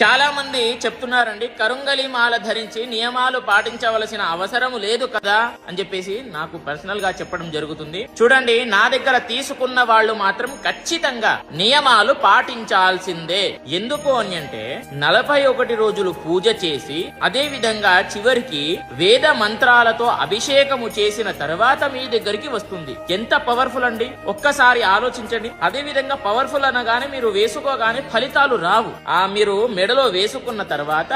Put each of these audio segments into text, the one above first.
చాలా మంది చెప్తున్నారండి, కరుంగలి మాల ధరించి నియమాలు పాటించవలసిన అవసరం లేదు కదా అని చెప్పేసి నాకు పర్సనల్ గా చెప్పడం జరుగుతుంది. చూడండి, నా దగ్గర తీసుకున్న వాళ్ళు మాత్రం ఖచ్చితంగా నియమాలు పాటించాల్సిందే. ఎందుకు అని అంటే 41 రోజులు పూజ చేసి అదే విధంగా చివరికి వేద మంత్రాలతో అభిషేకము చేసిన తర్వాత మీ దగ్గరికి వస్తుంది. ఎంత పవర్ఫుల్ అండి, ఒక్కసారి ఆలోచించండి. అదే విధంగా పవర్ఫుల్ అనగానే మీరు వేసుకోగానే ఫలితాలు రావు. మీరు మెడలో వేసుకున్న తర్వాత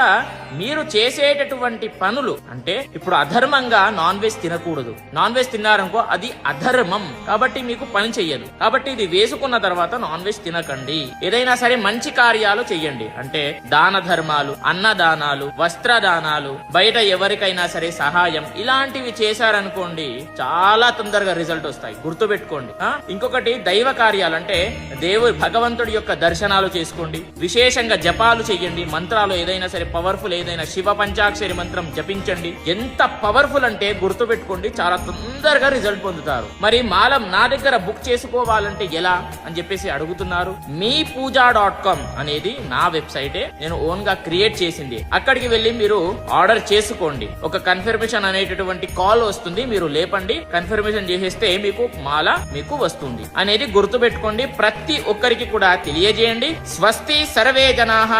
మీరు చేసేటటువంటి పనులు, అంటే ఇప్పుడు అధర్మంగా నాన్ వెజ్ తినకూడదు. నాన్ వెజ్ తిన్నారనుకో అది అధర్మం, కాబట్టి మీకు పని చెయ్యదు. కాబట్టి ఇది వేసుకున్న తర్వాత నాన్ వెజ్ తినకండి. ఏదైనా సరే మంచి కార్యాలు చెయ్యండి, అంటే దాన ధర్మాలు, అన్నదానాలు, వస్త్రదానాలు, బయట ఎవరికైనా సరే సహాయం, ఇలాంటివి చేశారనుకోండి చాలా తొందరగా రిజల్ట్ వస్తాయి. గుర్తుపెట్టుకోండి. ఇంకొకటి దైవ కార్యాలు, అంటే భగవంతుడి యొక్క దర్శనాలు చేసుకోండి. విశేషంగా జపాలు చెయ్యండి. మంత్రాలు ఏదైనా సరే పవర్ఫుల్, ఏదైనా శివ పంచాక్షరి మంత్రం జపించండి. ఎంత పవర్ఫుల్ అంటే గుర్తుపెట్టుకోండి, చాలా తొందరగా రిజల్ట్ పొందుతారు. మరి మాలం నా దగ్గర బుక్ చేసుకోవాలంటే ఎలా అని చెప్పేసి అడుగుతున్నారు. meepuja.com అనేది నా వెబ్సైటే, నేను ఓన్ గా క్రియేట్ చేసింది. అక్కడికి వెళ్ళి మీరు ఆర్డర్ చేసుకోండి. ఒక కన్ఫర్మేషన్ అనేటటువంటి కాల్ వస్తుంది, మీరు లేపండి. కన్ఫర్మేషన్ చేసేస్తే మీకు మాల మీకు వస్తుంది అనేది గుర్తుపెట్టుకోండి. ప్రతి ఒక్కరికి కూడా తెలియజేయండి. స్వస్తి సర్వే జనాః